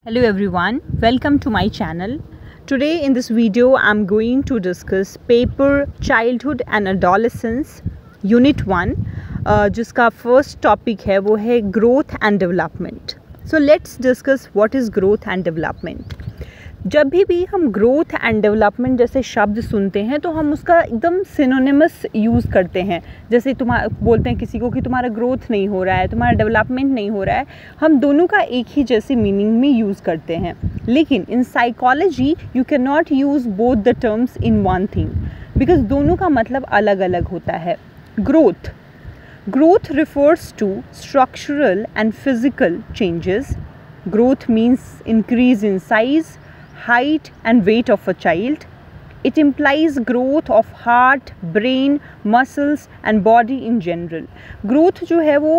Hello everyone, welcome to my channel. Today in this video I'm going to discuss paper Childhood and Adolescence Unit 1 जिसका first topic है वो है Growth and Development. So let's discuss what is growth and development. जब भी हम growth and development जैसे शब्द सुनते हैं तो हम उसका एकदम सिनोनिमस यूज़ करते हैं. जैसे बोलते हैं किसी को कि तुम्हारा ग्रोथ नहीं हो रहा है, तुम्हारा डेवलपमेंट नहीं हो रहा है. हम दोनों का एक ही जैसे मीनिंग में यूज़ करते हैं. लेकिन in psychology you can not use both the terms in one thing because दोनों का मतलब अलग अलग होता है. Growth refers to structural and physical changes. Growth means increase in size, height and weight of a child. It implies growth of heart, brain, muscles and body in general. Growth जो है वो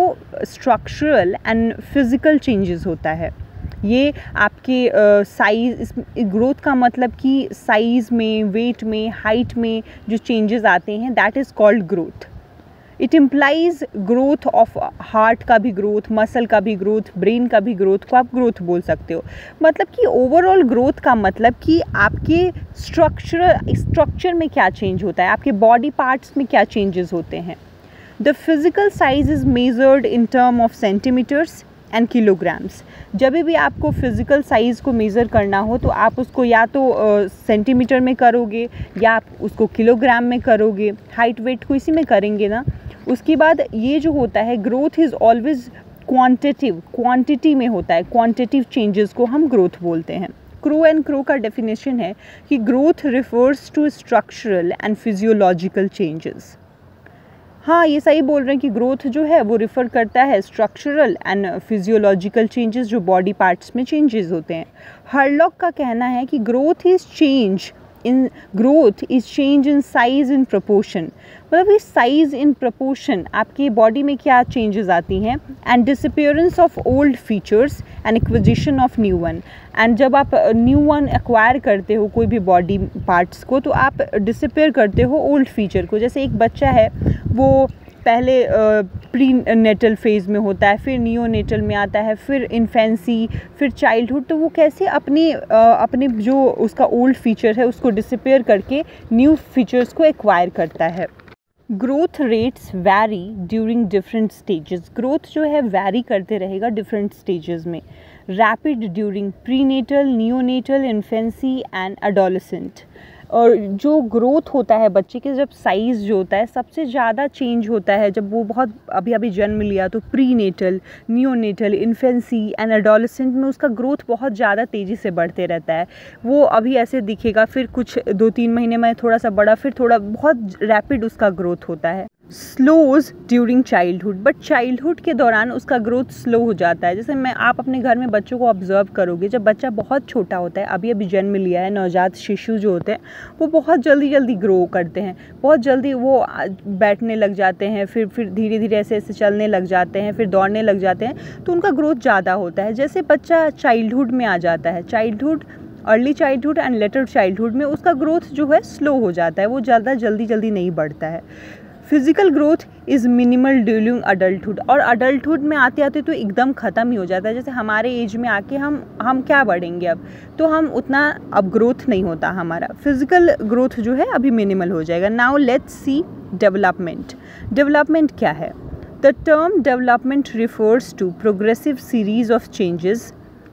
structural and physical changes होता है. ये आपके size growth का मतलब कि साइज़ में, वेट में, हाइट में जो चेंजेस आते हैं that is called growth. It implies growth of heart का भी ग्रोथ, मसल का भी ग्रोथ, ब्रेन का भी ग्रोथ को आप ग्रोथ बोल सकते हो. मतलब कि ओवरऑल ग्रोथ का मतलब कि आपके स्ट्रक्चर में क्या चेंज होता है, आपके बॉडी पार्ट्स में क्या चेंजेस होते हैं. The physical size is measured in term of centimetres and kilograms. जब भी आपको फिज़िकल साइज़ को मेज़र करना हो तो आप उसको या तो सेंटीमीटर में करोगे या आप उसको किलोग्राम में करोगे. हाइट वेट को इसी में करेंगे ना. उसके बाद ये जो होता है ग्रोथ इज़ ऑलवेज क्वांटिटी में होता है. क्वांटिटिव चेंजेस को हम ग्रोथ बोलते हैं. क्रो का डेफिनेशन है कि growth refers to structural and physiological changes. हाँ, ये सही बोल रहे हैं कि ग्रोथ जो है वो रिफ़र करता है स्ट्रक्चरल एंड फिजियोलॉजिकल चेंजेस जो बॉडी पार्ट्स में चेंजेस होते हैं. हरलॉक का कहना है कि growth is change in size in proportion. मतलब इस साइज़ इन प्रपोर्शन आपकी बॉडी में क्या चेंजेस आती हैं. And disappearance of old features and acquisition of new one. And जब आप न्यू वन एक्वायर करते हो कोई भी बॉडी पार्ट्स को तो आप डिसअपीयर करते हो ओल्ड फीचर को. जैसे एक बच्चा है वो पहले प्री नेटल फेज़ में होता है, फिर नियोनेटल में आता है, फिर इन्फेंसी, फिर चाइल्डहुड. तो वो कैसे अपने जो उसका ओल्ड फीचर है उसको डिसअपीयर करके न्यू फीचर्स को एक्वायर करता है. Growth rates vary during different stages. Growth जो है वैरी करते रहेगा डिफरेंट स्टेजेस में. Rapid during prenatal, neonatal, infancy and adolescent. और जो ग्रोथ होता है बच्चे के जब साइज़ जो होता है सबसे ज़्यादा चेंज होता है जब वो बहुत अभी जन्म लिया. तो prenatal, neonatal, infancy and adolescent में उसका ग्रोथ बहुत ज़्यादा तेज़ी से बढ़ते रहता है. वो अभी ऐसे दिखेगा, फिर कुछ 2-3 महीने में थोड़ा सा बड़ा, फिर थोड़ा बहुत रैपिड उसका ग्रोथ होता है. Slows during childhood. But childhood के दौरान उसका ग्रोथ स्लो हो जाता है. जैसे आप अपने घर में बच्चों को ऑब्जर्व करोगे, जब बच्चा बहुत छोटा होता है, अभी जन्म लिया है, नवजात शिशु जो होते हैं वो बहुत जल्दी ग्रो करते हैं. बहुत जल्दी वो बैठने लग जाते हैं, फिर धीरे धीरे ऐसे चलने लग जाते हैं, फिर दौड़ने लग जाते हैं. तो उनका ग्रोथ ज़्यादा होता है. जैसे बच्चा चाइल्डहुड में आ जाता है, early childhood and later childhood में उसका ग्रोथ जो है स्लो हो जाता है, वो ज़्यादा जल्दी नहीं बढ़ता है. Physical growth is minimal during adulthood. और अडल्टहुड में आते तो एकदम ख़त्म ही हो जाता है. जैसे हमारे एज में आके हम क्या बढ़ेंगे अब, तो हम उतना अब ग्रोथ नहीं होता हमारा. फिज़िकल ग्रोथ जो है अभी मिनिमल हो जाएगा. Now let's see development. Development क्या है. The term development refers to progressive series of changes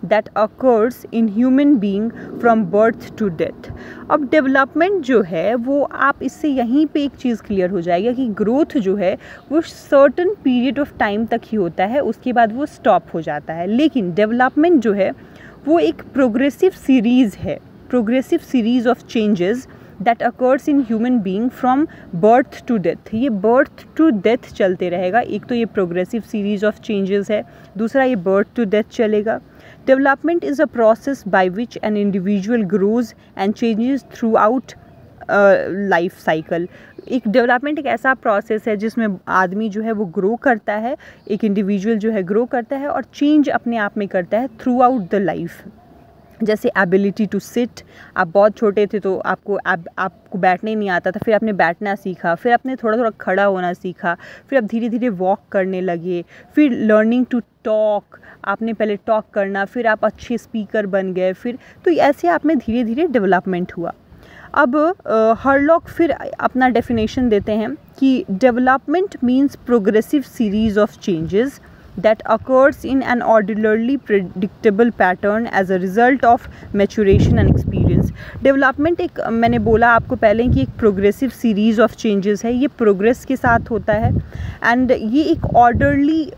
that occurs in human being from birth to death. अब डेवलपमेंट जो है वो आप इससे यहीं पे एक चीज़ क्लियर हो जाएगा कि ग्रोथ जो है वो सर्टन पीरियड ऑफ टाइम तक ही होता है, उसके बाद वो स्टॉप हो जाता है. लेकिन डेवलपमेंट जो है वो एक progressive series of changes that occurs in human being from birth to death. ये बर्थ टू डेथ चलते रहेगा. एक तो ये प्रोग्रेसिव सीरीज़ ऑफ चेंजेस है, दूसरा ये बर्थ टू डेथ चलेगा. Development is a process by which an individual grows and changes throughout life cycle. एक डेवलपमेंट एक ऐसा प्रोसेस है जिसमें आदमी जो है वो ग्रो करता है, एक इंडिविजुअल जो है ग्रो करता है और चेंज अपने आप में करता है थ्रू आउट द लाइफ. जैसे एबिलिटी टू सिट, आप बहुत छोटे थे तो आपको बैठने नहीं आता था, फिर आपने बैठना सीखा, फिर आपने थोड़ा थोड़ा खड़ा होना सीखा, फिर आप धीरे धीरे वॉक करने लगे, फिर लर्निंग टू टॉक, आपने पहले टॉक करना, फिर आप अच्छे स्पीकर बन गए, फिर तो ऐसे आप में धीरे धीरे डेवलपमेंट हुआ। अब हरलॉक फिर अपना डेफिनेशन देते हैं कि development means progressive series of changes that occurs in an orderly predictable pattern as a result of maturation and experience। Development एक, मैंने बोला आपको पहले कि एक प्रोग्रेसिव सीरीज़ ऑफ चेंजेस है, ये प्रोग्रेस के साथ होता है एंड ये एक ऑर्डरली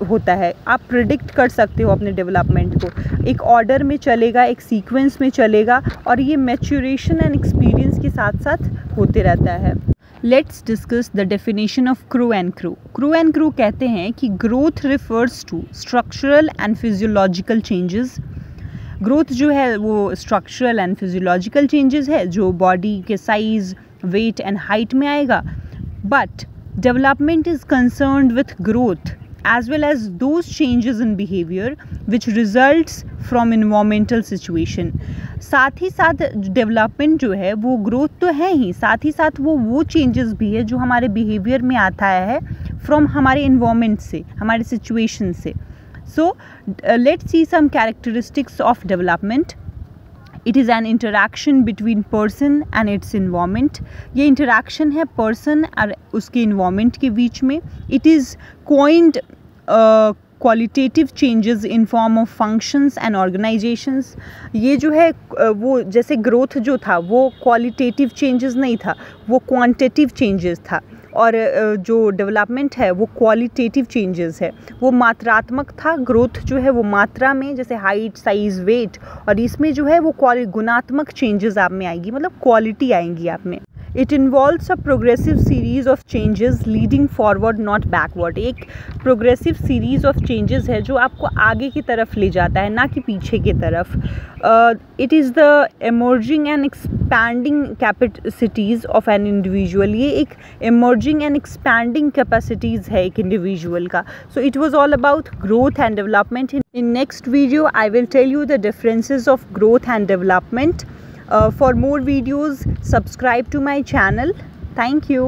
होता है। आप प्रिडिक्ट कर सकते हो अपने डेवलपमेंट को, एक ऑर्डर में चलेगा, एक सीक्वेंस में चलेगा और ये मैच्योरेशन एंड एक्सपीरियंस के साथ साथ होते रहता है। Let's discuss the definition of crew and crew. Crew and crew कहते हैं कि growth refers to structural and physiological changes. Growth जो है वो स्ट्रक्चरल एंड फिजियोलॉजिकल चेंजेस है जो बॉडी के साइज, वेट एंड हाइट में आएगा, but development is concerned with growth as well as those changes in behavior which results from environmental situation। साथ ही साथ डेवलपमेंट जो है वो ग्रोथ तो है ही, साथ ही साथ वो चेंजेस भी है जो हमारे बिहेवियर में आता है फ्रॉम हमारे इन्वायरमेंट से, हमारे सिचुएशन से। So let's see some characteristics of development. It is an interaction between person and its environment. ये इंटरेक्शन है पर्सन और उसके इन्वायरमेंट के बीच में। It is coined qualitative changes in form of functions and organisations. ये जो है वो जैसे ग्रोथ जो था वो क्वालिटेटिव चेंजेस नहीं था, वो क्वांटिटेटिव चेंजेस था, और जो डेवलपमेंट है वो क्वालिटेटिव चेंजेस है, वो मात्रात्मक था। ग्रोथ जो है वो मात्रा में, जैसे हाइट, साइज़, वेट, और इसमें जो है वो गुणात्मक चेंजेस आप में आएगी, मतलब क्वालिटी आएंगी आप में। It involves a progressive series of changes leading forward not backward. एक प्रोग्रेसिव सीरीज ऑफ चेंजेस है जो आपको आगे की तरफ ले जाता है, ना कि पीछे की तरफ। It is the emerging and expanding capacities of an individual. ये एक एमर्जिंग एंड एक्सपैंडिंग कैपेसिटीज़ है एक इंडिविजुअल का। So it was all about growth and development. In next video I will tell you the differences of growth and development. For more videos, subscribe to my channel. Thank you.